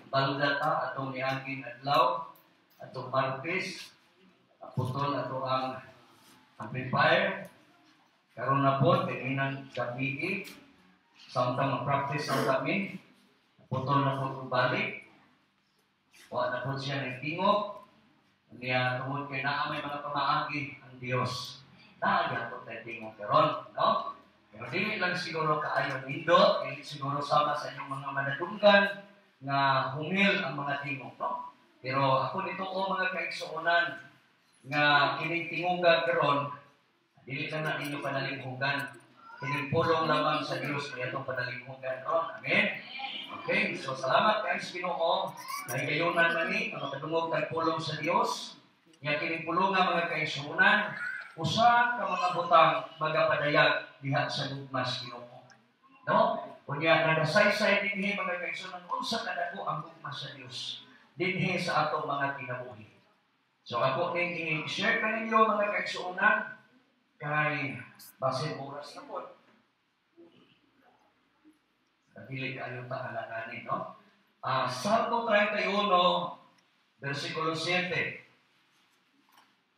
baldata atong niaging adlaw atong Martes putol ato ang amplifier karon na po tinang gabi samtang mag-practice ang kami putol na po balik wa na po siya nagtingog niya tungod kay naa may mga pamaagi ang Dios na po tayo tingog karon no. Pero dili lang siguro kaayo nindot, dili siguro sama sa inyong mga manadunggan nga humil ang mga tingog, no? Pero ako nito mga kaigsuonan nga kining tingugan karon, dili lang na inyo panalinghugan. Kining pulong lamang sa Dios kaya itong panalinghugan karon. Amen? Okay, so salamat kayo sa Ginoo. Nahigayunan mani, mga kadungog kay pulong sa Dios. Nga kining pulungan mga kaigsuonan, usa ka mga butang magapadayag diha sa gugmas Ginoo. No? Kunya nagasaysay dinhi mga kaigsuonan unsa kadako ang gugmas sa Dios dinhi sa atong mga kinabuhi. So ako ning i-share kaninyo mga kaigsuonan kay basin oras na po. Dili kayo ta alakanin, no? Salmo 31 versikulo 7.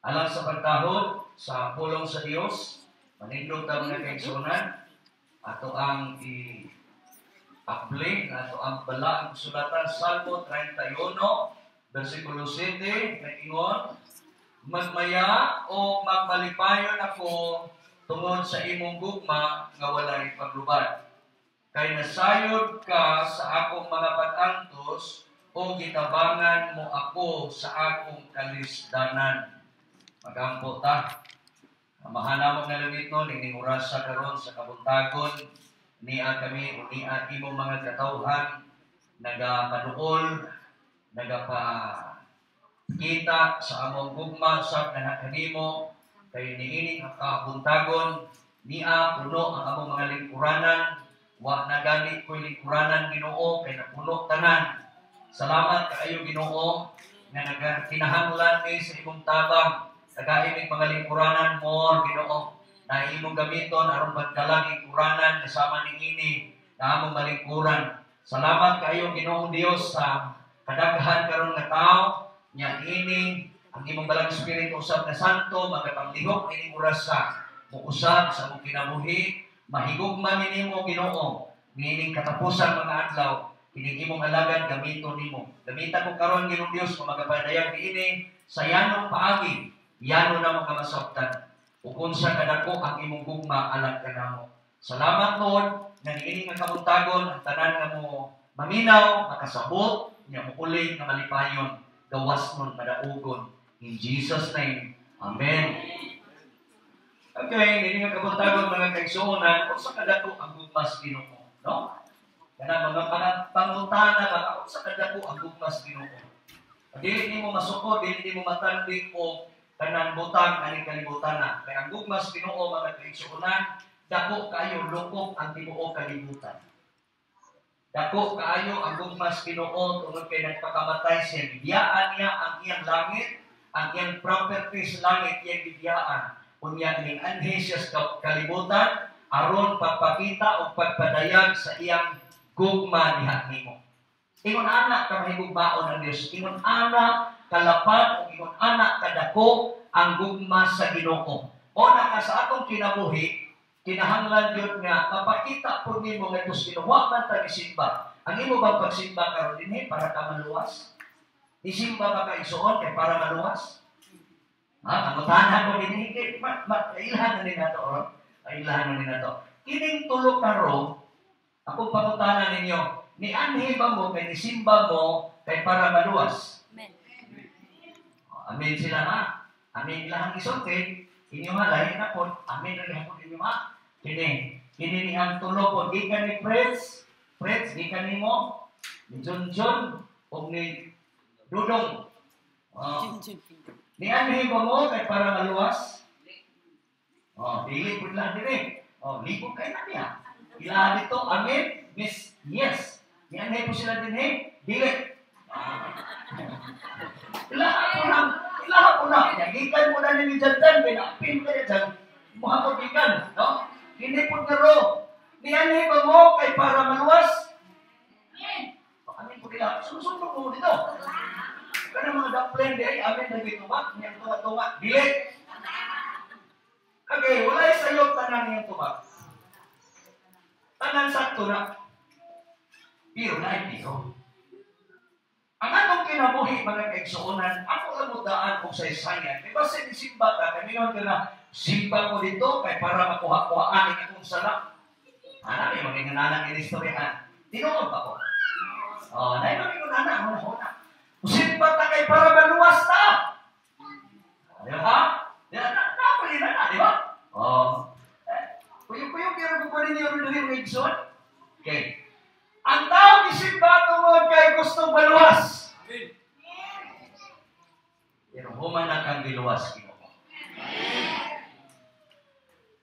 Alang sa pagtahod sa pulong sa Dios, manindog ta mga kaigsuonan, ato ang i-apply, ato ang bala ang sulatan Salmo 31, versikulo 7, naingon, magmaya o magmalipayon ako tungod sa imong gugma nga walay paglubad. Kay nasayod ka sa akong mga pag-antos o gitabangan mo ako sa akong kalisdanan. Magampo ta. Mahanamong na lamit no, ning oras sa karon sa kabuntagon, niya kami, niya imong mga katawhan, nagapanuol, nagapakita sa among gugma sa kanimo, kay niining ang kabuntagon, niya puno ang among mga lingkuranan, wa na gani ko'y lingkuranan Ginoo, kay napuno tanan. Salamat kaayo Ginoo, nga nagkinahanglan ni sa imong tabang, nagaimig mga lingkuranan mo, Ginoo, na imong gamiton aron magdalang lingkuranan kasama ning ini na among malingkuran. Salamat kaayo Ginoong Dios sa kadaghan karon nga tawo nya ini ang imong balang espiritu usab na santo magapanglihok ining oras sa muusab sa among kinabuhi, mahigugma nimo Ginoo nining katapusan mga adlaw. Kining imong alagad gamiton nimo. Gamita ko karon Ginoong Dios kung magapadayag niini sa yanong paagi. Yano na mga masabtan. Ukon sa kadako ang imong gugma alat kanamo. Salamat Lord nga niini nga kabuntagon ang tanan nga mo maminaw, makasabot, nya mo uli nga malipayon, gawas nun madaugon. In Jesus name. Amen. Okay, niini nga kabuntagon mga kaigsuonan, unsa kadako ang gugmas Ginoo, no? Kana mga pangutana ba unsa kadako ang gugmas Ginoo? Dili nimo masuko, dili nimo matandi o kanang butang ani kalibutan na. Kaya ang gugmas Ginoo mga kaigsuonan, dako kaayo lukop ang tibuok kalibutan. Dako kaayo ang gugmas Ginoo tungod kay nagpakamatay siya. Biyaan niya ang iyang langit, ang iyang properties langit iyang biyaan. Unya ning anhi siya sa kalibutan aron pagpakita o pagpadayag sa iyang gugma diha nimo. Ingon anak ka mahigugmaon ng Dios. Ingon anak kalapad o ingon anak kadako ang gugma sa Ginoo. O na sa atong kinabuhi, kinahanglan yun nga, mapakita po nimo nga ito sinuwa man ta gisimba. Ang imo bang pagsimba karon dinhi para ka maluwas? Isimba ba ka isuon kay para maluwas? Ang utanan mo dinhi kay ilhan ni nato or ilhan ni nato. Kining tulo karo, ako pangutanan ninyo, ni anhi ba mo kay isimba mo kay para maluwas? Amen sila ha. Amen lang ison kay inyo halay na po. Amen rin hapon inyo ha. Kini ni ang tulo po. Gikan ni Fritz, gikan ni mo, ni John, o ni Dudong. Ni anhi ba mo kay para maluwas? Dili po lang din libo kayo na niya. Ila dito, amen, miss, yes. Ni anhi po sila din dili. Ilaha po na. Yagikan mo na ni Jantan, pinapin ka niya dyan. Mga kagikan, no? Hindi po garo. Niyan ba mo kay para maluwas? Amen po kaya susunod mo dito. Karena mga damplen di ay amin lagi tumak, niyang tumak-tumak, dili. Okay, walay sa'yo tanan niyang tumak. Tanan sakto na. Pero na ay pero. Ang atong kinabuhi mga kaigsuunan, ako lang mudaan kung sa isayan. Diba sinisimba ka, kaminon ka na, simba ko dito, kay para makuha-kuhaan ang akong sala. May maging nanang inistoryahan. Tinuod ba ko? Na yung maging nanang, huna. Simba ta kay para maluwas na. Di ba? Napali na, di ba? Kuyog-kuyog, kaya ko rin yung rin Okay. Ang tao isimba tungod kay gustong maluwas. Pero humanak ang diluwas, Ginoo.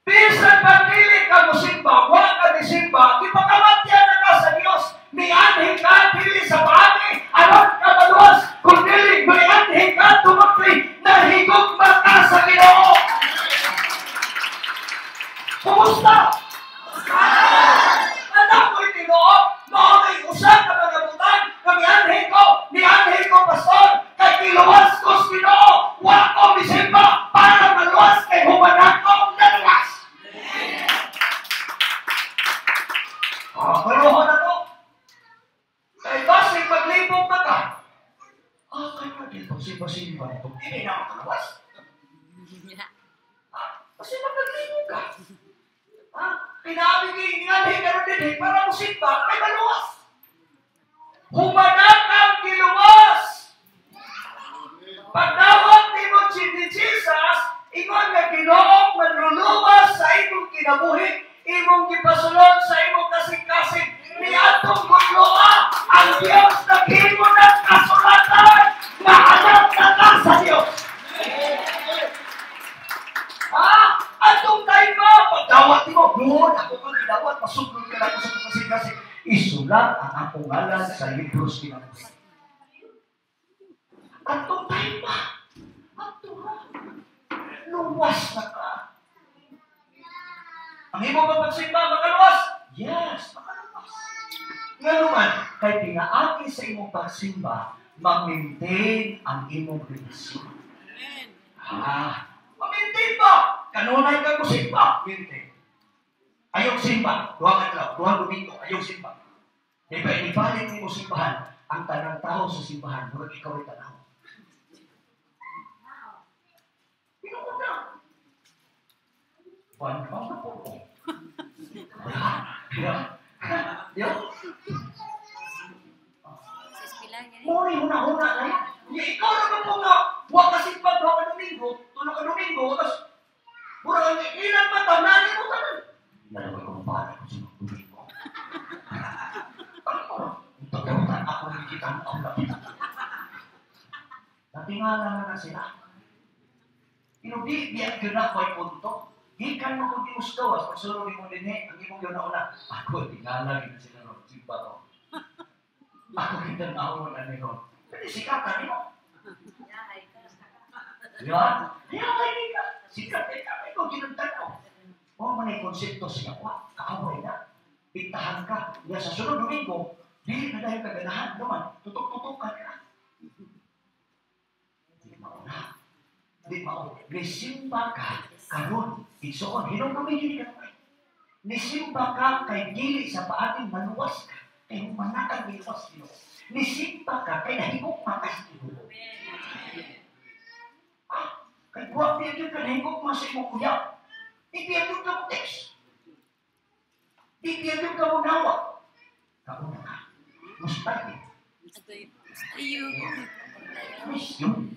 Bisan pagdili ka mo simba, huwag ka disimba, ipakamatyan na ka sa Diyos. Mianhin ka, dili sa paani, alam ka maluwas. Kung dili, mianhin ka, tumakli, nahigugma ka sa Ginoo. Kumusta? Anak ko'y Ginoo, maamay usap na magabutan, nianhin ko, pastor, kay kiluwas ko sa Ginoo, huwag ko misimba, para maluwas kay humanak ko naluwas. Kaluho na to. Kay basig maglibog na ka. Kaya dito, simba-simba nito, hindi na makaluwas. Kasi maglibog ka. Pinabigay nga karon din para musimba kay maluwas. Humanak ang giluwas. Pagdawat ni mo si Jesus, ingon nga Ginoong manluluwas sa imong kinabuhi, imong gipasulod sa imong kasing-kasing. Niadtong mudloa ang Dios naghimo ng kasulatan na anak na ka sa Dios. Atong tayo mo, pagdawat mo, doon ako kang gidawat, masugod ka na ako sa kasing-kasing. Isulat ang akong ngalan sa libros kinabuhi. Atong tayo ba? Atong ha? Luwas na ka. Ang imo ba pagsimba, makaluwas? Yes, makaluwas. Nga naman, kay pinaagi sa imong pagsimba, mag-maintain ang imong relasyon. Mag-maintain ba? Kanunay ka ko simba, maintain. Ayong simba, duwang adlaw, duwang domingo, ayong simba. Diba, ibalik mo simbahan, ang tanang tao sa simbahan, murag ikaw ay tanaw. Pinuod na. Bandang na po ko. Diyo? Muli, huna-huna na yan. Ikaw naman po nga, huwag ka simba, duwang ka domingo, tulong ka domingo, tapos, murag ang ilan pa, tananin mo tanan. Nalaway ko para ko sa domingo. Tagarutan ako ng kita mo ang lapit. Natingala na sila. Di ang gana ko ay punto. Ikan mo kung di mo sikawas, pagsulong mo din ang imong yun na una. Ako, tingala na sila ron. Simba ko. Ako kita na ako na nito. Pwede sikatan mo. Yan? Yahay ka. Sikatan ka. Ikaw ginuntan mo. Manay konsepto siya. Kaaway na. Pintahan ka. Yan sa sunod domingo, dili na dahil kaganahan naman, tutok-tutokan ka. Di mauna. Di mauna. Nisimba ka, karon, igsoon, hinong-lumigin ka naman. Nisimba ka kay dili sa paating maluwas ka, kay humanakang miluwas nyo. Nisimba ka kay nahigok makas nyo. Kay buwag niya yun ka nahigok mas imong kuya. Di biya yun ka mo text. Di biya yun ka mo nawa. Kauna ka. Mustahil. Iyo. Miss yun.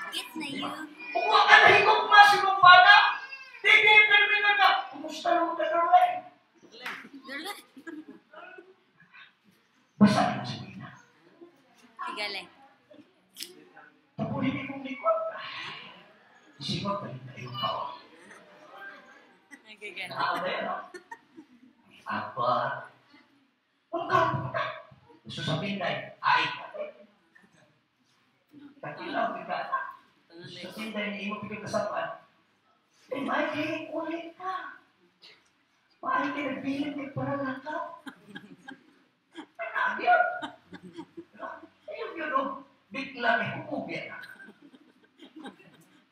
Git na iyo. Huwag ka nahigog mas imong bata. Tigil ka naman ka. Kumusta naman ka naman? Basta na sa mina. Tigaling. Tapos hindi mong likod. Isipan ka rin na iyong tao. Nakakaba yan, no? Apa? Huwag ka. Gusto sabihin na ay kakilaw kita. Gusto sabihin na imo pigil kasapan. May kilig ulit ka. May kinagbilang ni para lang ka. Ay, nagyan. bigla may humubya na.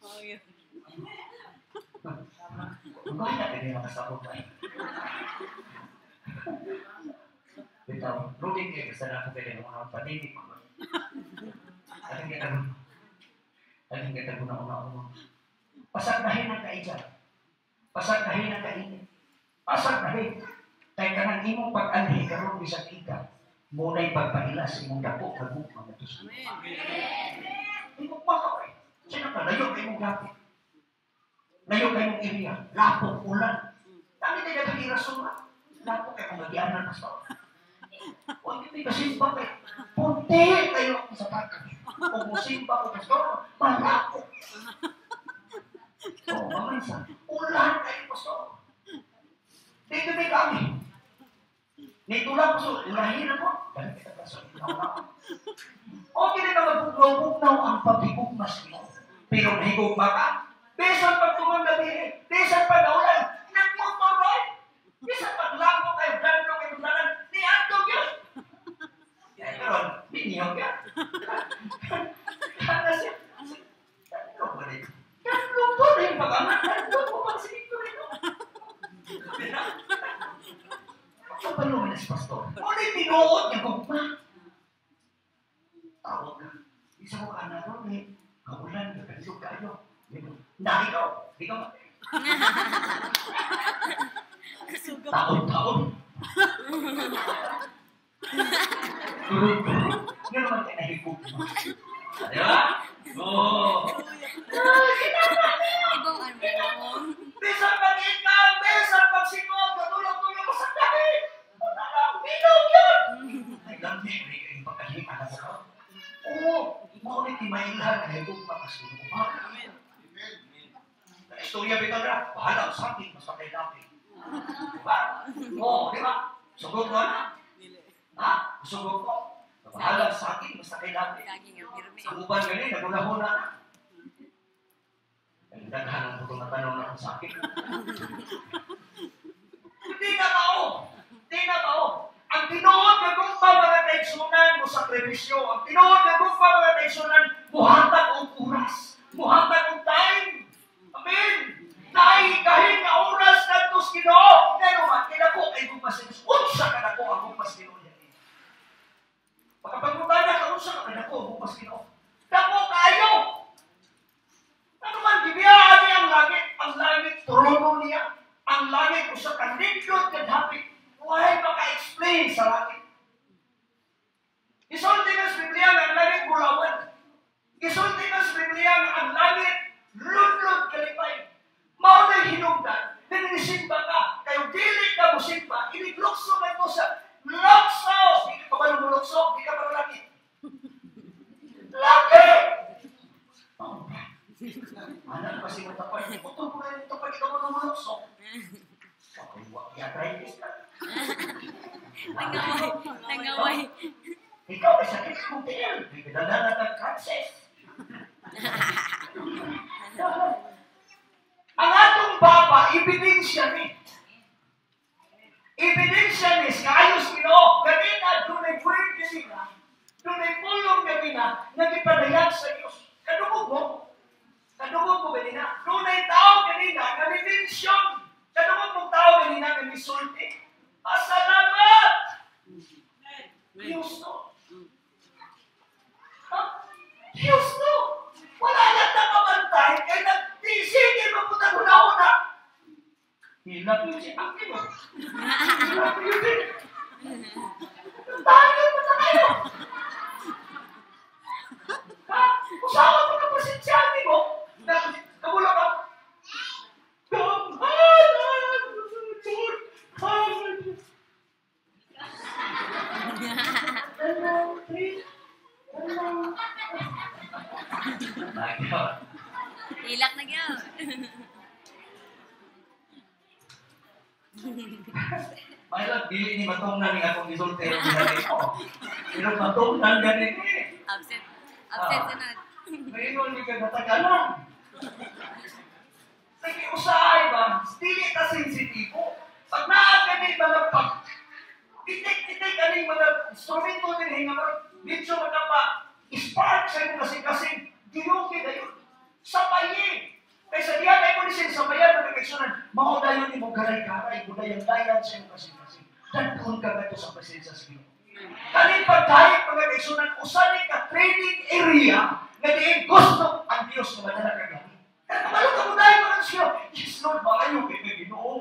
Oh, yun. Bakit na hindi makasabot na? Bitaw, ruling kayo basta na ako pwede mga paninig ko. Aling kita guna-una-una. Pasagnahin ang kaigan. Pasagnahin ang kainit. Pasagnahin. Kaya ka nang imong pag-anhi karoon bisang ika. Muna'y pagpailas imong dako kaguk mga tuso. Imong makaway. Sino ka? Layo kayo mong gapit. Layo kayo mong iriya. Lapok, ulan. Dami tayo nagkakirason na. Lapok kayo mong nagyanan pastor. Huwag hindi kasimba kayo. Punti kayo sa pagkakas. Kung musimba ko pastor, malapok. So, mamansa. Ulan kayo pastor. Dito may kami. Nito lang po, ulahin ako. Dahil kita kaso, okay na magpugnaw ang pagigugmas mo. Pero nahigugma ka. Besan pag tumangabi, besan pag naulan, nagmotor ba? Besan pag lampo kayo, gano'n kayo lalan, ni Antog yun. Kaya karoon, biniyog yan. Kaya siya, ano ba rin? Kaya luto na yung pag-amat, ano po magsigit ko rin. Kapag luminas, pastor, ngunit tinuod niya gugma. Tawag ka. Isa ko ka na ron eh. Kaulan, nagkalisog kayo. Na ikaw. Ikaw ba? Taon-taon. Guru-guru. Nga naman kayo nahigog mo. Di ba? Oo. Ibang ano. Bisan pag-ikaw, bisan pag-singod, katulog-tulog ko sa dahil. Binog yun! Ay, lambi, may kayong pagkahiman na sa oo, makulit ni Mailhan na higog makasunod ko pa. Istorya bitaw na, bahala sa akin, basta kay natin. Diba? Oo, di ba? Sugod ko na. Ha? Sugod ko. Bahala sa akin, basta kay natin. Ang uban ganin, nagulahon na. Ang daghan ang butong na tanong na sa akin. Hindi na tao. Hindi na tao. Ang tinuod na gumpa mga kaigsunan mo sakripisyo. Ang tinuod na gumpa mga kaigsunan, muhatag o oras. Muhatag o time. Amen. Dahil kahit na oras na ito Ginoo, pero man, kinako ay gumasin. Unsa ka na ko ang gumas Ginoo yan. Pagkapagpunta na ka, unsa ka na ko ang gumas Ginoo. Dako kayo. Ano man, bibiyaan niya ang langit, trono niya. Ang langit kung sa kanindot kadhapit. Why maka-explain sa langit? Isulti na sa Biblia ang langit bulawan. Isulti na sa Biblia ang langit lud-lud kalipay. Mao na hinungdan. Ninisimba ka. Kayo dili ka musimba. Iniglukso ka ito sa lukso. Hindi ka ba lumulukso? Hindi ka ba langit? Langit! Oh, anak pa siya tapos. Ito po na ito pag ikaw mo lumulukso. Arthritis ka. Nangaway. Ikaw ay sakit kong tiil. Pinadala ng kanses. Ang atong baba, ebidensya ni. Ebidensya ni, sa ayos Ginoo. Ganina, dunay word ganina. Dunay pulong ganina, nagipadayag sa Diyos. Kadungog mo. Kadungog mo ganina. Dunay tao ganina, na redemption. Kadungog mong tao ganina, na misulti. Pasalamat! Diyos no. Diyos no. Wala lang na kamantay, kaya nagtisigil mo puta una-una. Hilap yun si Aki mo. Hilap yun din. Tayo mo na kayo. Ha? Usawa mo na pasinsyahan mo. Kabulo ka. Ilak na gyud. Mayroon, dili ni matungnan ni akong isulti ng galing ko. Pero matungnan galing eh. Absent. Absent na. Mayroon ni kagatagalan. Nakiusahay ba? Dili ka sensitibo. Pag naakanin mga titik-titik kaning mga instrumento din hinga mo, medyo magkapa, spark sa mga garay-garay, budayang-dayan sa iyong kasing-kasing. Dan doon ka gato sa presensya sa Ginoo. Kanin pagdahit mga kaigsunan, usan ka training area na diin gusto ang Diyos na madala ka gani. Kapalo ka mo dahil mga Diyos, yes Lord, maayo kayo na Ginoo.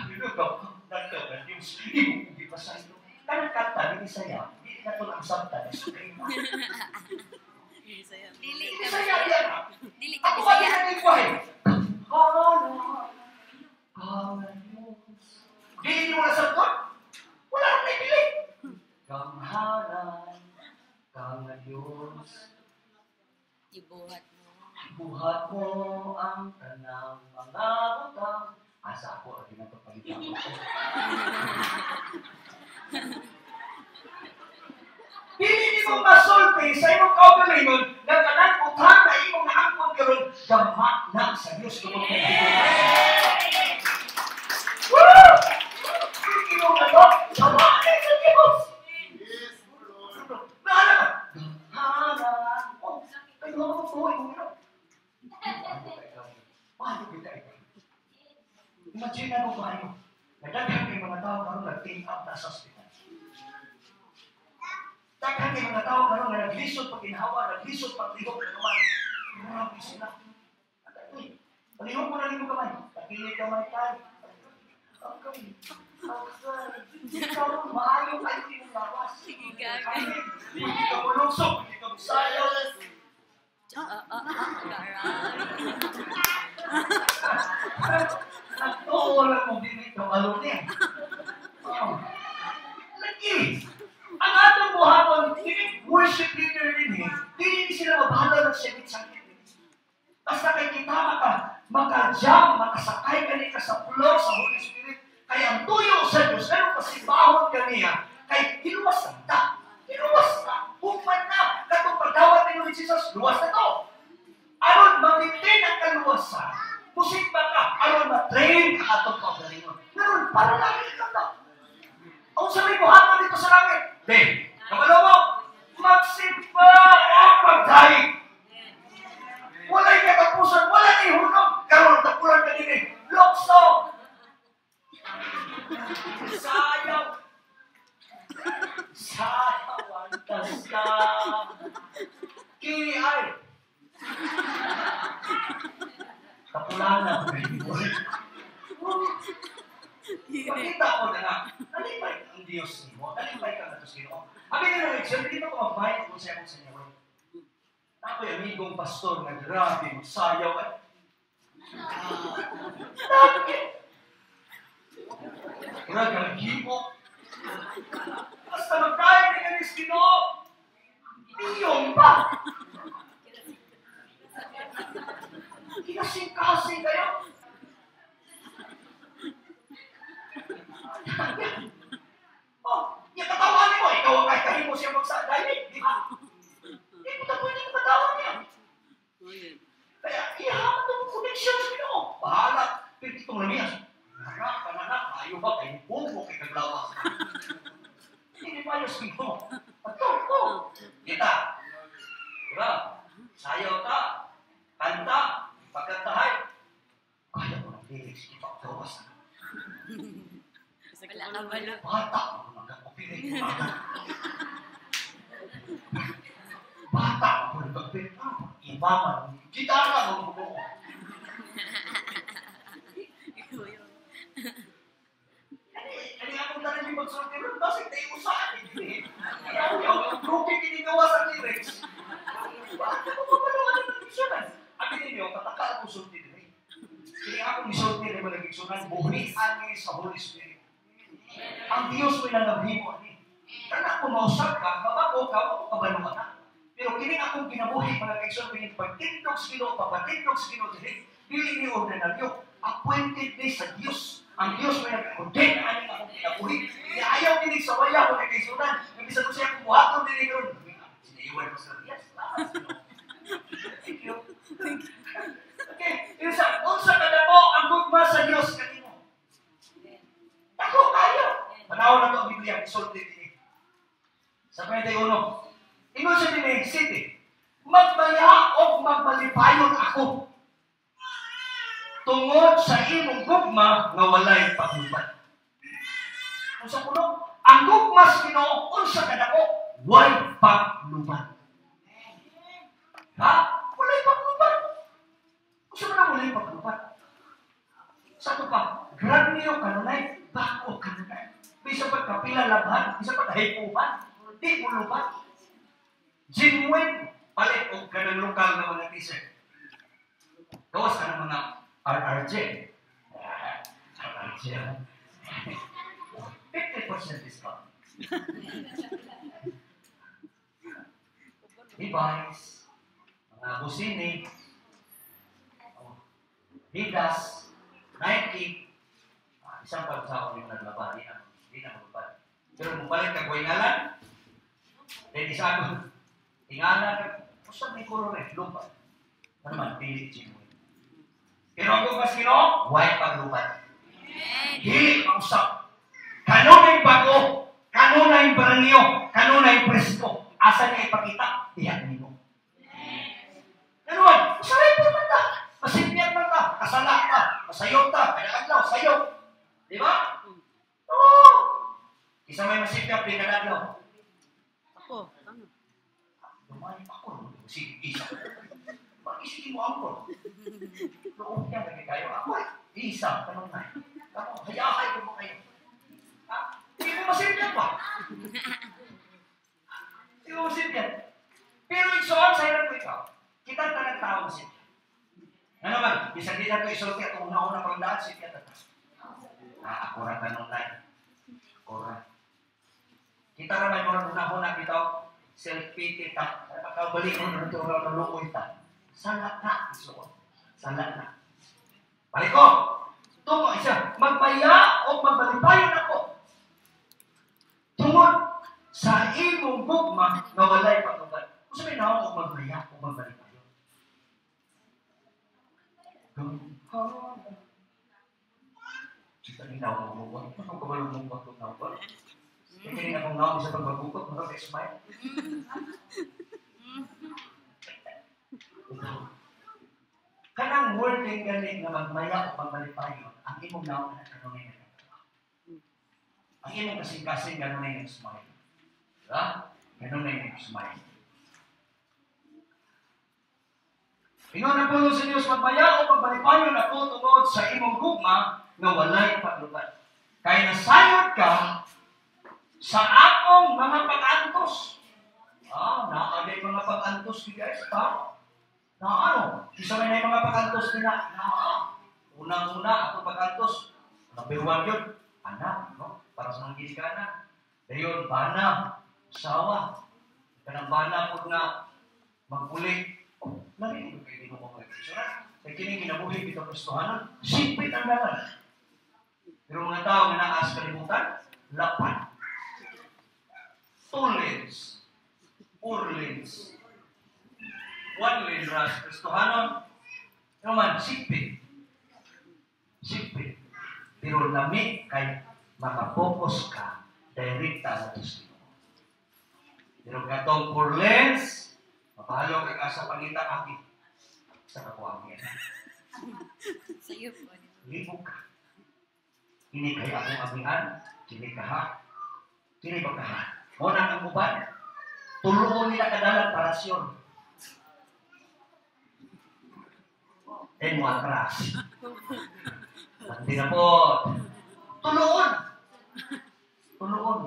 Ginoo ka, nagka Diyos, ibukugi pa sa ito. Kanang kanta, hindi saya, hindi na ito lang sabta, na sukay na. Dili Hindi ka saya yan ha. Dili ka Ako ba Bisaya. din ang ikwahe? Hala, Diyos. Hindi mo nasabot? Wala nang naibili. Kamhalan, kang Diyos, Ibuhat mo. buhat mo ang tanang mga butang. Asa ako, ang ginagpapalitan ko. Hindi mo masulti sa imong kaugalingon na kanang utang na imong naangkon karon gama na sa Diyos ko. Woo! Hindi mo na to, gama na sa Diyos. Nahala ka? Gama. Oh, kayo ako po, yung ino. Paano kita ito? Imagine na mo ba ano? Nagdaghan kay mga tao karon nag-take up na sa hospital. Daghan kay mga tao karon nga naglisod pag ginahawa, naglisod pag lihok na naman. Grabe sila. Palihok mo na rin mo kamay. Pagkilig kamay tayo. Okay. Ikaw, maayo kayo yung lawas. Sige, gagay. Hindi ka malusok, hindi ka masayo. Oo, lang mo din ito. Ano niya? Lagi. Ang atong buhaton, hindi worship leader din eh. Hindi sila mabahala ng sakit-sakit. Basta kay kita maka-jam, makasakay ka niya sa floor sa Holy Spirit. Kaya ang tuyo sa Diyos, ganun pasibahon ka niya. Kaya hinuwas na ta. Hinuwas na. Human na. Katong pagdawat ni Lord Jesus, luwas na to. Aron mag-maintain ang kaluwasan. Musik ba ka? Aron ma-train ang atong kaugalingon. Ganun, para lagi ka to. Ang sabi ko, hapon dito sa langit. Then, kapalo mo, magsimpa ang magdahig. Wala'y katapusan, wala'y ihunong. Karoon, tapulan ka din eh. Lokso. Sayaw. Sayaw ang tasya. Kiyay. Kapulanan. Pakita ko na nga, nalipay ang Diyos mo, nalipay ka na ito sino. Abi nga naman, siyempre dito ko magbayad kung siya kong sanyaw. Ako'y amigong pastor na grabe, magsayaw ay. Grabe. Grabe ang hipok. Basta magkaya ni Kanis Kino. Iyon pa. Kinasing-kasing kayo. Oh, yung katawanin mo, ikaw ang kahit mo siya magsa-dining, di ba? Hindi mo tapos yung katawan niya. Kaya, iyahan mo itong connection sa Pino. Bahala. Pero itong lamiyas, nanak, ayaw ba kayo bumbo kay kaglawas? Hindi pa yung Pino. Ito. Kita. Diba? Sayaw ka. Kanta. Pagkantahay. Kaya mo ng lyrics, ipagkawas na. Wala ka bala. Bata ako magkakupirin. Bata ako magkakupirin. Imaman. Gitara mo mo. Ano akong tarin yung magsulti rin? Kasi tayo usaan. Yung grouping ginagawa sa lyrics. Bakit ako mapaluan ng misyonan? Abi ninyo, kataka akong sulti rin. Kaya akong isulti rin mo nag-misyonan. Buhit angin sa Holy Spirit. Ang Diyos may nangabhimo ni. Kana kung mausap ka, mabago ka, o kabaluan na. Pero kini akong ginabuhi, mga kaigsoon, may pagtindog sa Ginoo, papatindog sa Ginoo, dili ni ordinaryo, appointed ni sa Diyos. Ang Diyos may nag-ordain na aning akong ginabuhi. Kaya ayaw kinig sa waya, mga kaigsunan. Nabisa ko siya kung buhaton din ni Ron. Sinaiwan ko sa Yes, thank you. Okay, yung sa unsa kada mo ang gugma sa Diyos kanimo. Ako kayo. Panahon na ito ang Biblia, isulti din. Sa 21. Ingon siya din city. Magbaya o magbalipayon ako. tungod sa imong gugma nga walay paglubat. Unsa kuno? Ang gugma sa Ginoo unsa kadako? Walay paglubat. Ha? Walay paglubat. Unsa man ang walay paglubat? Sa to pa, grab niyo kanunay, bako kanunay. Bisa pagkapila laban, bisa pagkahipuhan, di mo lubat. Genuine, palit o kanang lokal na mga t-shirt. Gawas ka ng mga RRJ. RRJ. 50% discount. Device, mga busini, Hidas, Nike, isang pagsaon yung naglaba, di na maglaba. Pero kung balik ka ngalan, then isa ko, tingalan, usap ni Kuro rin, lupa. Ano naman, pilit Jimmy. Pero ang mas Ginoo, white paglupat. Dili mausap. Kanunay bago, kanunay baranyo, kanunay presko. Asa niya ipakita? Diyan nino. Kanuan, masaray po man ta. Masimpiyan man ta. Kasala ka. Masayot ta. Kadakadlaw, sayot. Di ba? Oo. Isa may masimpiyan, kadakadlaw. Ako, ano? Lumayan ako. Sige, isa. Mag-isipin mo ako. Noong yan, lagi kayo. Ako, isa. Tanong na. Ako, hayahay ko mo kayo. Ha? Hindi mo masimpiyan pa. Hindi mo masimpiyan. Pero isuon sa ilang ko ikaw. Kita talagang tao masimpiyan. Ano man, bisa di na ito isulti at una-una pang daan, simpiyan na ito. Ako na tanong na. Ako. Kita ramay mo na una-una kita, self-pity ta. Nakakabalik mo na ito, nalungoy ta. Salat na, isuon. Salat na. Balik ko! Tungo isa, magmaya o magbalibayan ako. Tungod sa imong gugma na walay paglubat. Kung sabihin na ako magmaya o magbalibayan. Kita rin na ako magbubuhat. Ano ka ba yung mong paglubat? Kaya rin akong naon sa pagbabukot, mag-smile. Kanang wording galing na magmaya o magbalibayan, ang imong naon na kanunay na nagtawa. Ang imong kasing-kasing kanunay na smile. Diba? Kanunay na smile. Ingon na po sa Diyos, magmaya o magbalibayan ako tungod sa imong gugma na walay paglubat. Kaya nasayod ka sa akong mga pag-antos. Naaday mga pag-antos ni guys, pa? Na ano? Isa may mga pag-antos nila. Unang-una, ako pag-antos. Number 1 yun. Anak, no? Para sa mga giligana. Dayon, bana, sawa. Kanang bana po na magpulik. Narinig ko kayo din mo mag-exercise. Kaya kining kinabuhi dito Kristohanan, sipit ang dalan. Pero mga tao na naas kalimutan, lapan. 2 lanes. 4 lanes. 1 lane rush. Kristohanan, naman, sipit. Sipit. Pero nami kay makapokus ka, direkta sa Diyos. Pero katong 4 lanes, mapahalo kay ka sa pangita aki. Sa kakuha niya. Sa'yo po. Libog ka. Ini kay akong amihan, kini kaha, kini ba kaha. Muna ang uban, tulungon nila kadalang parasyon. Mo atras. Hindi na po. Tulungon. Tulungon.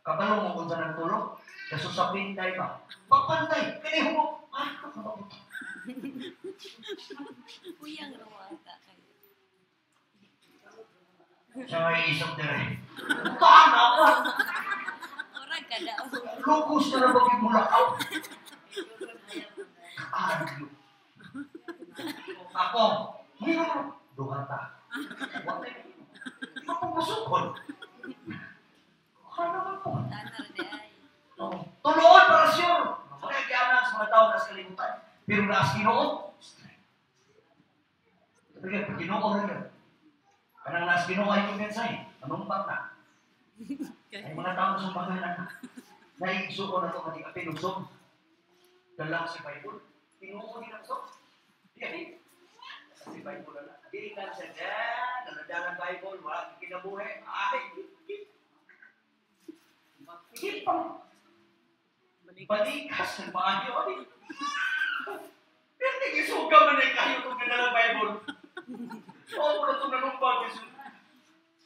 Kabalong mo kung saan ang tulong, kasusapin tayo ba? Pagpantay, kaya mo. Ano ka ba ito? Uyang rawata kayo. Siya may isang dire. Taan ako! Orang ka daw. Lukos na na bagay mula ka. Ano? Ako, duhata. Ikaw pong masukon. Ano naman po? Tanar di ay. Tuloon para sure. Mga kaya sa mga tao na sa kalimutan. Pero naas Ginoo, Tapi pag Ginoo rin. Kanang naas Ginoo ay kumbensay. Manumpang na. Ay mga tao sa bagay na naigsuko na ito kating pinusog. Dalang si Bible. Ginoo din ang sok. Yan eh. Si Bible na. Di ka siya dyan, daladala ng Bible, wala kinabuhi. Ay, higit pa. Balikas ng maayo. Pero nag-isuga man na kayo kung ganda ng Bible. Oo, ko na itong nanumpag.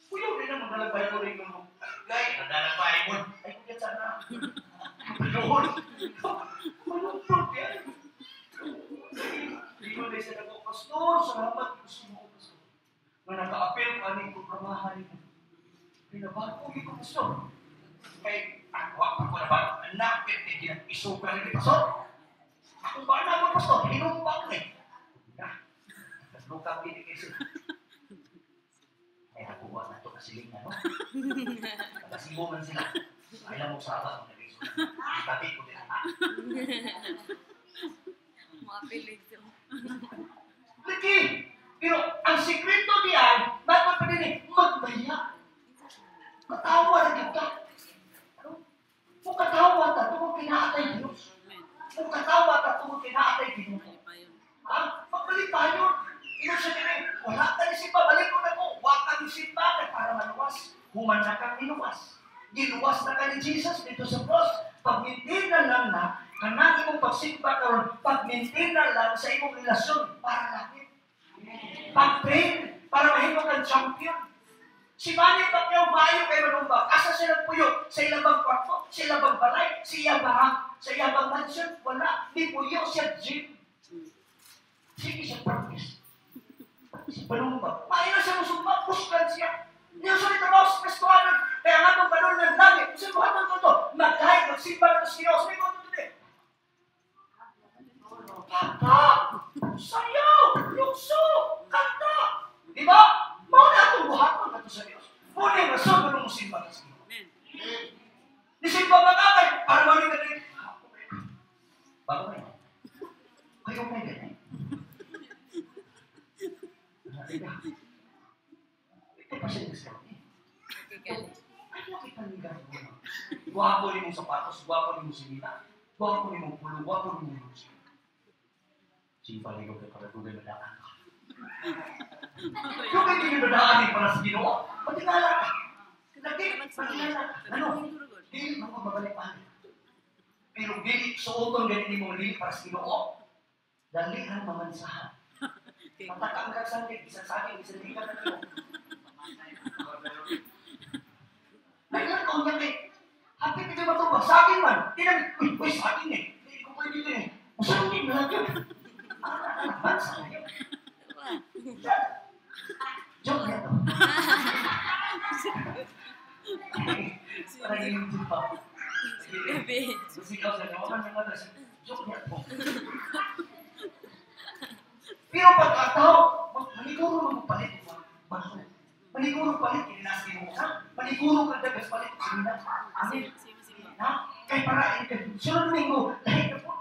Kuya, hindi na magdala ng Bible rin mo. Gay, nadala ng Bible. Ay, kaya sana. Panood. Manumpag yan. Hindi mo na siya nag pastor, salamat ko sa mga pastor. Na naka-apel ka rin kung pramahan niyo. Pinabago ko pastor. Kaya, ako na ba? Anak, hindi na isuga rin pastor. Ako ba na mo pastor? Hinumpag rin. Nagluka hindi kasi. Ay, nakuha na ito kasi no? Nagasimulan sila. Ayaw mo sa abat. Tapi ko din. Mapilig to. Lagi! Pero ang sikreto diyan, dapat pa din magbaya. Katawa na kita. Kung katawa ka, tungkol kinaatay Diyos. Kung katawa ka, tungkol kinaatay Diyos. Ha? Pagbalik tayo. Sabihin, wala ka ni simba, balik ko na ko. Huwag ka ni simba para maluwas. Humanda kang iluwas. Giluwas na ka ni Jesus dito sa cross. Pag-maintain lang na, kanang imong pagsimba karon, pag-maintain lang sa imong relasyon para langit. Pag-train para mahimo kang champion. Si Manny Pacquiao maayo kay manumbag. Asa siya nagpuyo? Sa ilabang kwarto, sa ilabang balay, sa iyabang mansion. Wala. Di puyo siya gym. Sige siya practice. Si Panumbag. Maayo na siya musumba. Puskan siya. Hindi siya trabaho sa restoran. Kaya nga itong balon ng langit. Kasi buhat ng ito. Mag-hide, magsimba na ito sa Diyos. May mga ito. Kanta! Sayaw! Lukso! Kanta! Di ba? Mauna itong buhat ng ito sa Diyos. Muna yung rason na nung simba na sa Diyos. Nisimba ba ka kayo? Para mali ka rin. Bago kayo. Kayo kayo ganyan. Ito pa siya nagsabi. Ayaw kita ni gano'n. Guwapo ni mong sapatos, guwapo ni mong sinita, guwapo ni mong pulo, guwapo ni mong lusin. Simpal ikaw kay pagkatuloy madaan ka. Yung kayo yung madaan para sa Ginoo, matingala ka. Matingala ka. Ano? Dili mo mabalik-balik. Pero dili, suotong ganyan mo dili para sa Ginoo, dali ang mamansahan. Matakang ka sa akin, isa sa akin, isa hindi ka na ito. Nailan ko niya kay, hapit hindi matubag, sa akin man. Tinamit, uy, sa akin eh. Hindi ko pwede dito eh. Masakin na lang yun. Bansa na yun. Joke na ito. Parang yung tupa. Sisigaw sa naman ng mga joke na ito. Pero pagkatao, maniguro magpalit ko. Maniguro palit, kinasi mo ka. Maniguro ka dagas palit, sinina. Amin. Kaya para, sunod domingo, lahit na po.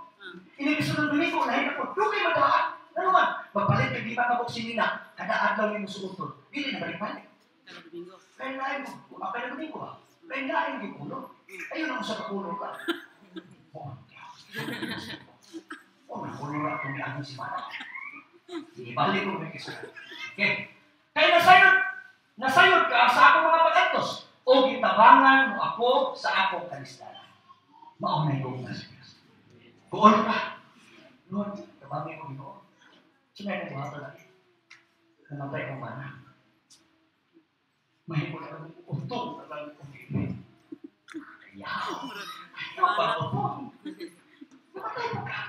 Sunod domingo, lahit na po. Doon kayo madaan. Ano man? Magpalit, hindi pa kabok sinina. Kada adlaw ni mo suutod. Dili na balik-balik. Kaya lain mo. Kaya na domingo ba? Kaya lain yung pulo. Ayun ang sa kapulo ka. Napulo na itong iagin si Mana. Ibalik ko may kisulat. Okay. Kaya nasayod ka sa akong mga pag-antos o gitabangan mo ako sa akong kalistanan. Maunay ko na sa Diyos. Buol ka. Lord, tabangin ko ito. Sinay na buhato lagi. Namatay kong mana. Mahimo na kami untong na lang kong ibig. Ayaw. Ayaw ba ito? Namatay mo ka.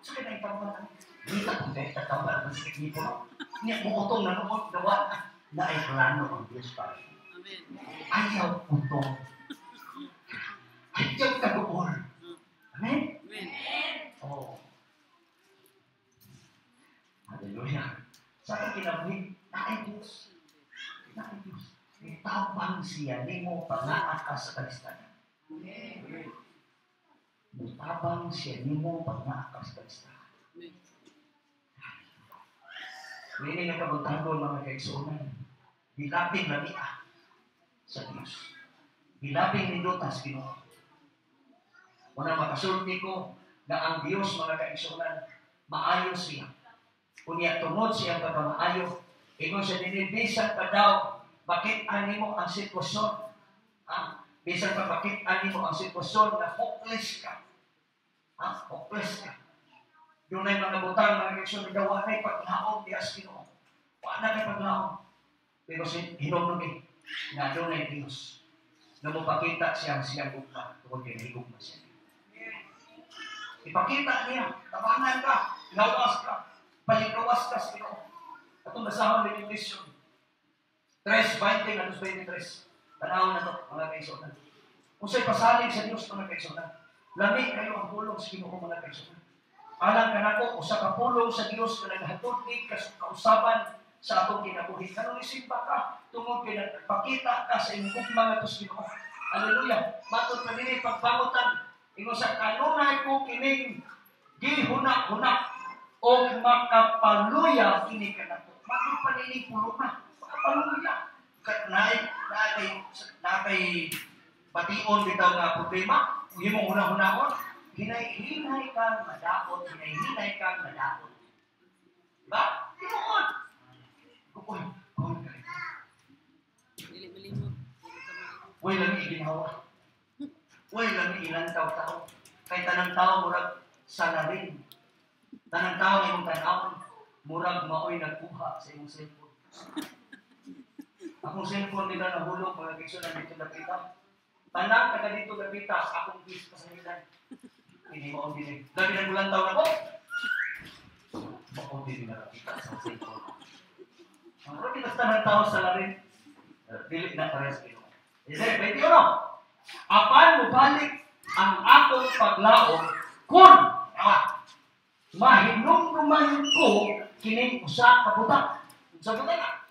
Sakit na itambalan. Hindi ka kung dahil tatambalan ng sakit nipo. Hindi mo utong na noon nawa na ay plano ang Diyos para. Ayaw utong. Ayaw ka doon. Amen? Oo. Hallelujah. Sa akin kinabuhi, na ay Diyos. Na ay Diyos. Tabang siya, di mo pangaat ka sa kalistanan. Tabang siya, di mo pangaat ka sa kalistanan. Hindi nga kabutado mga kaigsunan. Bilaping lamia sa Diyos. Bilaping nindutas Ginoo. Unang makasulti ko na ang Diyos mga kaigsunan, maayos siya. Unya tungod siyang pagkamaayo. Ingon siya bisan pa daw, bakit animo ang sitwasyon? Bisan pa bakit animo ang sitwasyon na hopeless ka? Hopeless ka. Doon ay mga butang, mga reaksyon, daw ay paglaong di as Ginoo. Wala kay paglaong. Pero hinumdumi na doon ay Diyos na mapakita siyang gugma tungkol kay higugma siya. Ipakita niya, tabangan ka, lawas ka, palikawas ka sa Ginoo. Atong basahon din yung mission. 3:20 na 23. Tanaw na to, mga kaisonan. Kung sa'y pasalig sa Diyos, mga kaisonan, lami kayo ang pulong sa Ginoo, mga kaisonan. Alang ka na ko, usa ka pulong sa Diyos na naghatod ni kausaban sa atong kinabuhi. Kanong isimba ka, tungod kay nagpakita ka sa imong mga tos Ginoo. Hallelujah. Matod pa dinhi pagbangutan. Ingon sa kanunay ko kining gihunak-hunak o makapaluya kini kanato. Matod pa dinhi pulong makapaluya. Nakay bation bitaw nga problema, himong hunahunahon, hinay-hinay kang madaot, hinay-hinay kang madaot. Diba? Tinoon. Uy, Uy, lami iginawa. Uy, lami ilang tao-tao. Kay tanang tao, murag salarin. Tanang tao, imong tanawon, murag maoy nagkuha sa imong cellphone. Akong cellphone nila nahulog, mga kaisonan dito napita. Tanang taga dito napita, akong gis pasangilan. Hindi mo ang dinig. Dami ng bulan taon ako. Bako din na napita sa cellphone. Ang murag kinasta ng tao sa larin, dili na parehas kayo. Is it? 21. Apan mo balik ang akong paglaom kung mahinumduman ko kining usa ka butang. Sa butang na.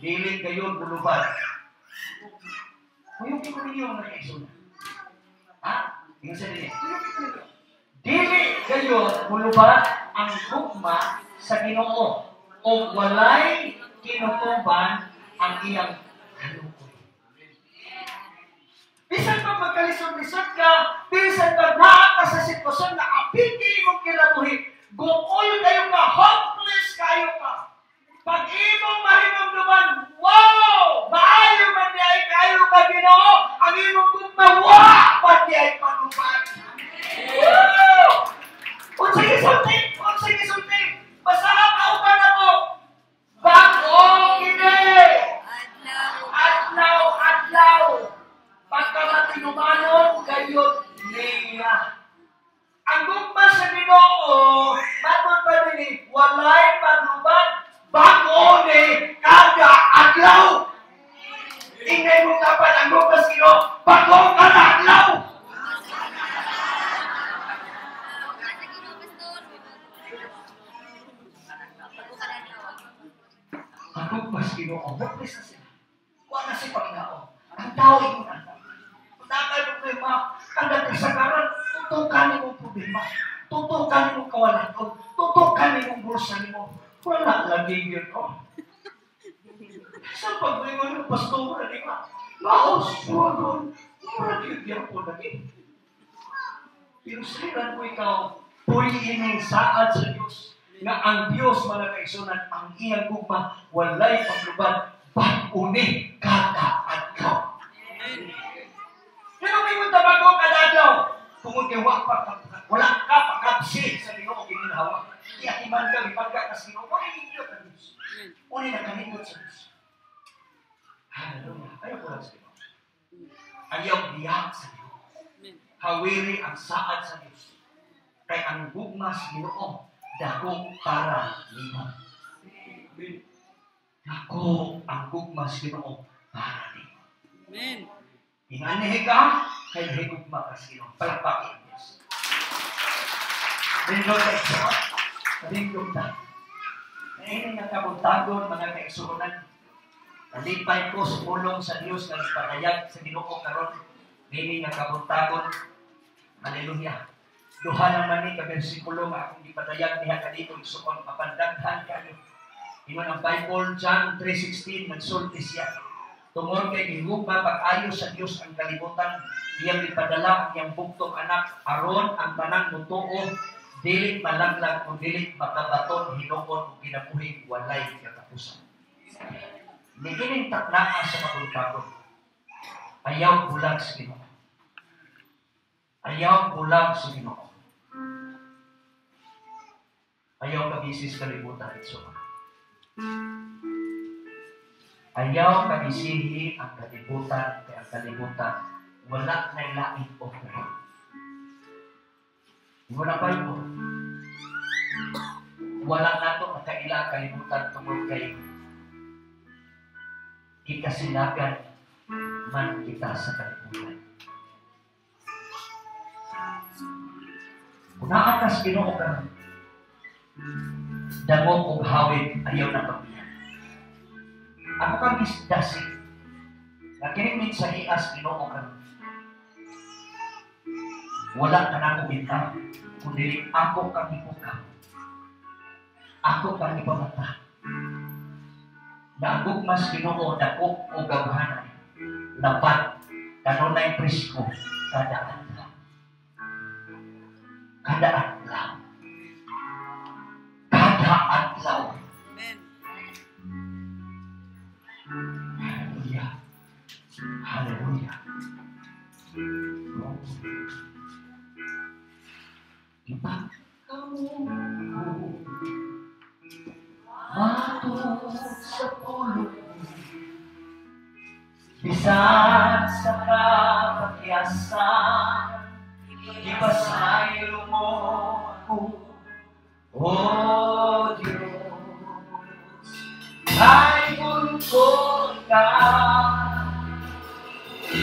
Dili kayo bulubad. Kuyong ko ninyo na kaisuna. Yung sa dili. Dili kayo bulubad ang gugma sa Ginoo o walay kinutuban ang iyang kalukoy. Bisan pa magkalisod-lisod ka, bisan pa naa ka sa sitwasyon na apiti mong kinabuhi, gukol kayo ka, hopeless kayo ka. Pag imong mahimumduman, wow! Maayo man di ay kayo ka Ginoo, ang imong gugma, wow! Man di ay panuban. Wow! Unsay gisulti, basahan ka uban ako. Bago kini! Adlaw! Pagkamatinumanon kayo niya. Ang gugma sa Ginoo, matod pa din walay paglubad, bago ni kada adlaw. Ingay mo kapan ang gugma sa Ginoo, bago kada adlaw. Ang gugma sa Ginoo, hopeless na sila. Wala si Panginoon. Ang tao yung nakay problema, ang nagkasagaran, tutukan mo problema, tutukan mo kawalaton, tutukan mo bulsa mo. Wala lagi yun, no? Sa paglingon ng pastor, di ba? Mauswagon, mura yun po lagi. Pero saliran ko ikaw, puliining saad sa Diyos, na ang Diyos, mga kaisunan, ang iyang gugma, walay paglubad, pag-uni kada adlaw. Yan ang may tabago kadadlaw. Tungod kay wala ka pakapsi sa Ginoo ginhawa. Iatiman ka ipagka sa Ginoo, wala hindot ang Diyos. Uni na kanindot sa Diyos. Hallelujah. Ayaw ko lang sa Ginoo. Ayaw biyak sa Ginoo. Hawiri ang saad sa Diyos. Kay ang gugma sa Ginoo, dako para lima. Dako ang gugma sa Ginoo para lima. Amen. Inganihe ka, kay higugma ka sa Ginoo. Palakpakin Diyos. Dindot ka isa. Dindot ka. Ngayon ang kabuntagon, mga kaigsunan. Nalipay ko sa pulong sa Diyos na ipatayag sa Ginoo karon. Ngayon ang kabuntagon. Hallelujah. Duha naman ni ka-versikulo nga akong ipatayag niya ka dito. Isukon, mapandaghan kayo. Ingon ang Bible, John 3:16, nagsulti siya. Tungod kay gihugma pag-ayo sa Dios ang kalibutan, iyang ipadala ang iyang bugtong anak aron ang tanang mutuo dili malaglag kung dili makabaton hinuon o kinabuhi walay katapusan. Niining taknaa sa kabuntagon. Ayaw bulag sa Ginoo. Ayaw bulag sa Ginoo. Ayaw kabisis kalibutan ito. Ayaw kabisihi ang kalibutan kaya ang kalibutan wala na laing offering. Wala pa ito. Wala na ito nakailang kalibutan tungkol kay ikasilagan man kita sa kalibutan. Kung naakas Ginoo ka, damo o hawid ayaw na pagbiyan. Ako kang isdasig, nakinig sa ias Ginoo ka. Wala ka na kumita, kundi ako kang ipukaw. Ako kang ipamata. Naagugmas Ginoo dako o gabhanan, lapat, kanunay presko, kada adlaw. Kada adlaw. Kada adlaw. Amen. Hallelujah. Hallelujah. Diba? Mato sa pulo, bisan sa kapagyasan, ipasaylo mo ako, O Diyos. Ay buntun ka.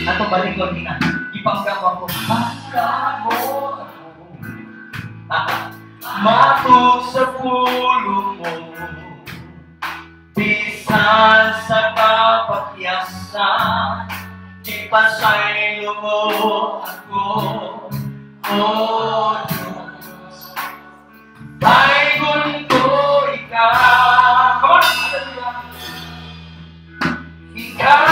Ato balik ko din ipanggawa ko, pagkamo ako. Mato sa pulo mo, bisan sa kapagyasan, ipasaylo mo ako, O Diyos. Ay gunto ikaw. Come on, ikaw,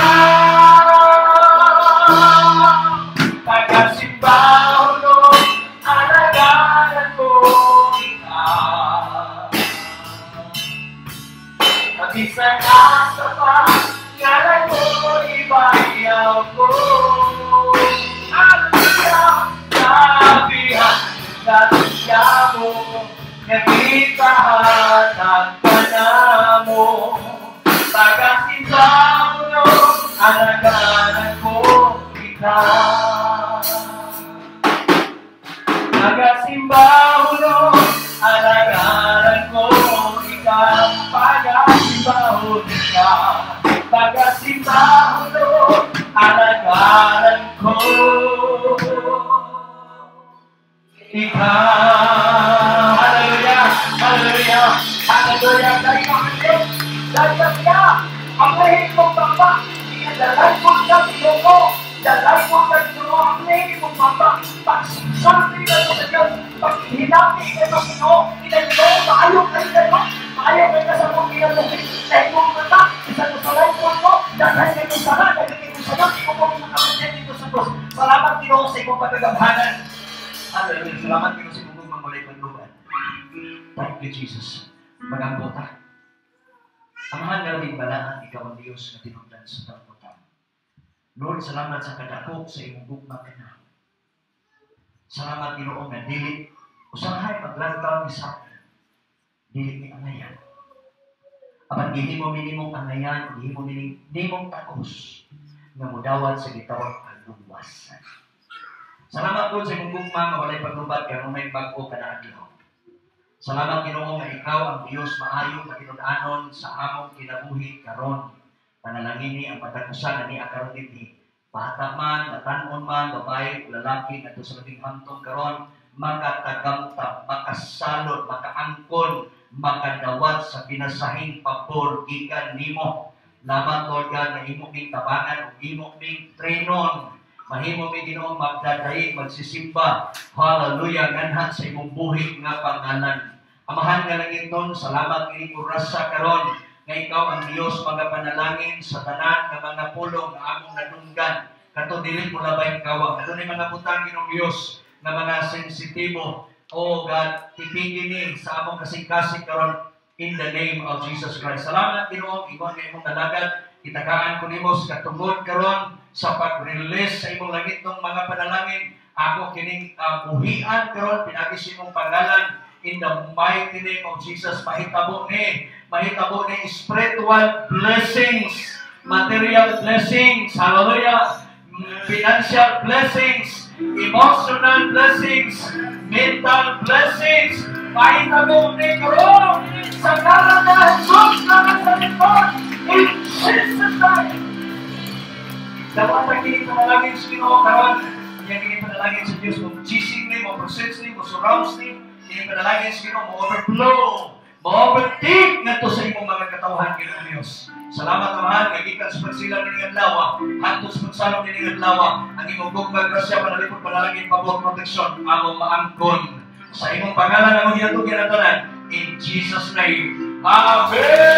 tagasimbaw no, alagaran mo ikaw. Kabisan ka sa pangalan mo, ibayaw ko. Hallelujah! Sabihan katiya mo, nagitahan ang panamo. Tagasimbaw no, alagaran ko ikaw. Tagasimbaw no, alagaran ko ikaw. Tagasimbaw ikaw. Tagasimbaw no, alagaran ko ikaw. Hallelujah! Hallelujah! Hallelujah! Dahil ang Diyos, dahil ang Iya, ang lahit mong Bapa, dalay mo sa Ginoo, dalay mo sa Ginoo, ang lahit mong Bapa, pagsasabi ka sa Diyos, paghinapi ka sa Ginoo, Ginoo, maayong kayo kayo, maayong kayo sa mong ginagawa, dahil mong mata, isa ko sa life mo, dahil kayo sana, dahil kayo sana, ikaw po mga kapatid dito sa Diyos. Salamat Ginoo sa iyong pagkagabhanan. Hallelujah. Salamat Ginoo sa iyong mamulay pagluban. Thank you, Jesus. Magambota. Amahan nga rin balaan, ikaw ang Diyos na tinundan sa tamputan. Lord, salamat sa kadako sa iyong bukma ka na. Salamat Ginoo nga dili, usahay maglantaw ni sa akin. Dili ni angayan. Apan hindi mo minimong angayan, hindi mo minimong takos nga mudawat sa gitawang kalungwasan. Salamat po sa iyong bukma nga walay paglubat ka nung may bago ka na adlaw. Salamat Ginoo nga ikaw ang Diyos maayo nga tinud-anon sa among kinabuhi karon. Panalangin ni ang patakusan ni akaron dinhi. Bata man, batan-on man, babae, lalaki ngadto sa labing hangtod karon, makatagamta, makasalod, makaangkon, makadawat sa pinasahing pabor gikan nimo. Lamat Lord God na imo ming tabangan ug imo ming trenon. Mahimo mi Ginoo magdadaig magsisimba. Hallelujah ganha sa imong buhi nga pangalan. Amahan nga langit nun, salamat kini kurasa karon nga ikaw ang Dios magapanalangin sa tanan nga mga pulong nga among nadunggan. Kato dili mo labay kawang. Adunay mga butang Ginoo Dios nga mga sensitibo Oh God, tipigin ni sa among kasing-kasing karon in the name of Jesus Christ. Salamat Ginoo, ingon nga imong dalagan, itagaan ko nimo sa katungod karon sa pag-release sa imong langitong mga panalangin. Ako kining buhian karon pinagi sa imong pangalan in the mighty name of Jesus. Mahitabo ni spiritual blessings, material blessings, hallelujah, financial blessings, emotional blessings, mental blessings. Mahitabo ni karon sa ngalan ng Jesus na nagsalita in Jesus name. Dapat nakinig panalangin sa Ginoo karon. Nakinig panalangin sa Diyos kung gising ni mo, presence ni mo, surrounds ni, nakinig panalangin sa Ginoo mo overflow, mo overtake na to sa imong mga katawhan Ginoo Diyos. Salamat Amahan, nagikan sa pagsilang ng adlaw, hantos pagsalong ng adlaw, ang imong gugma grasya panalipod panalangin pabor proteksyon, among maangkon sa imong pangalan among ginatugyan natanan in Jesus name. Amen.